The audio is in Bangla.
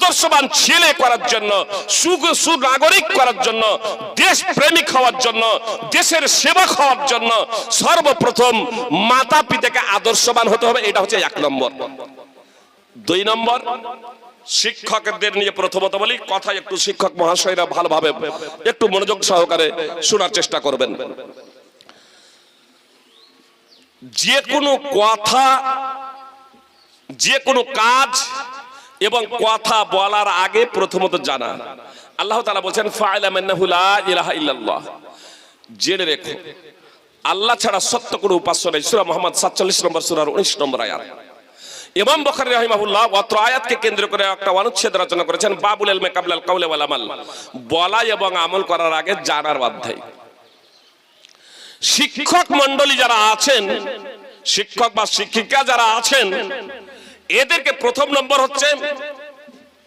আদর্শবান ছেলে করার জন্য, সুনাগরিক করার জন্য, দেশ প্রেমিক হওয়ার জন্য, দেশের সেবক হওয়ার জন্য সর্বপ্রথম মাতা পিতাকে আদর্শবান হতে হবে। এটা হচ্ছে 1 নম্বর। 2 নম্বর, শিক্ষকদের নিয়ে প্রথমত বলি, কথা একটু শিক্ষক মহাশয়রা ভালোভাবে একটু মনোযোগ সহকারে শোনার চেষ্টা করবেন। যে কোনো কথা, যে কোনো কাজ এবং কথা বলার আগে প্রথমত জানা। আল্লাহ তাআলা বলেন ফা'লাম আন্নাহু লা ইলাহা ইল্লাল্লাহ, জেনে রেখো আল্লাহ ছাড়া সত্য কোনো উপাস্য নেই। সূরা মুহাম্মদ 47 নম্বর সূরার 19 নম্বর আয়াত। ইমাম বুখারী রাহিমাহুল্লাহ অত্র আয়াতকে কেন্দ্র করে একটা অনুচ্ছেদ রচনা করেছেন, বাবুল ইলমি কাবলাল কাওলি ওয়াল আমাল, বলা এবং আমল করার আগে জানার অধ্যায়। শিক্ষক মণ্ডলী যারা আছেন, শিক্ষক বা শিক্ষিকা যারা আছেন, এদেরকে প্রথম নম্বর হচ্ছে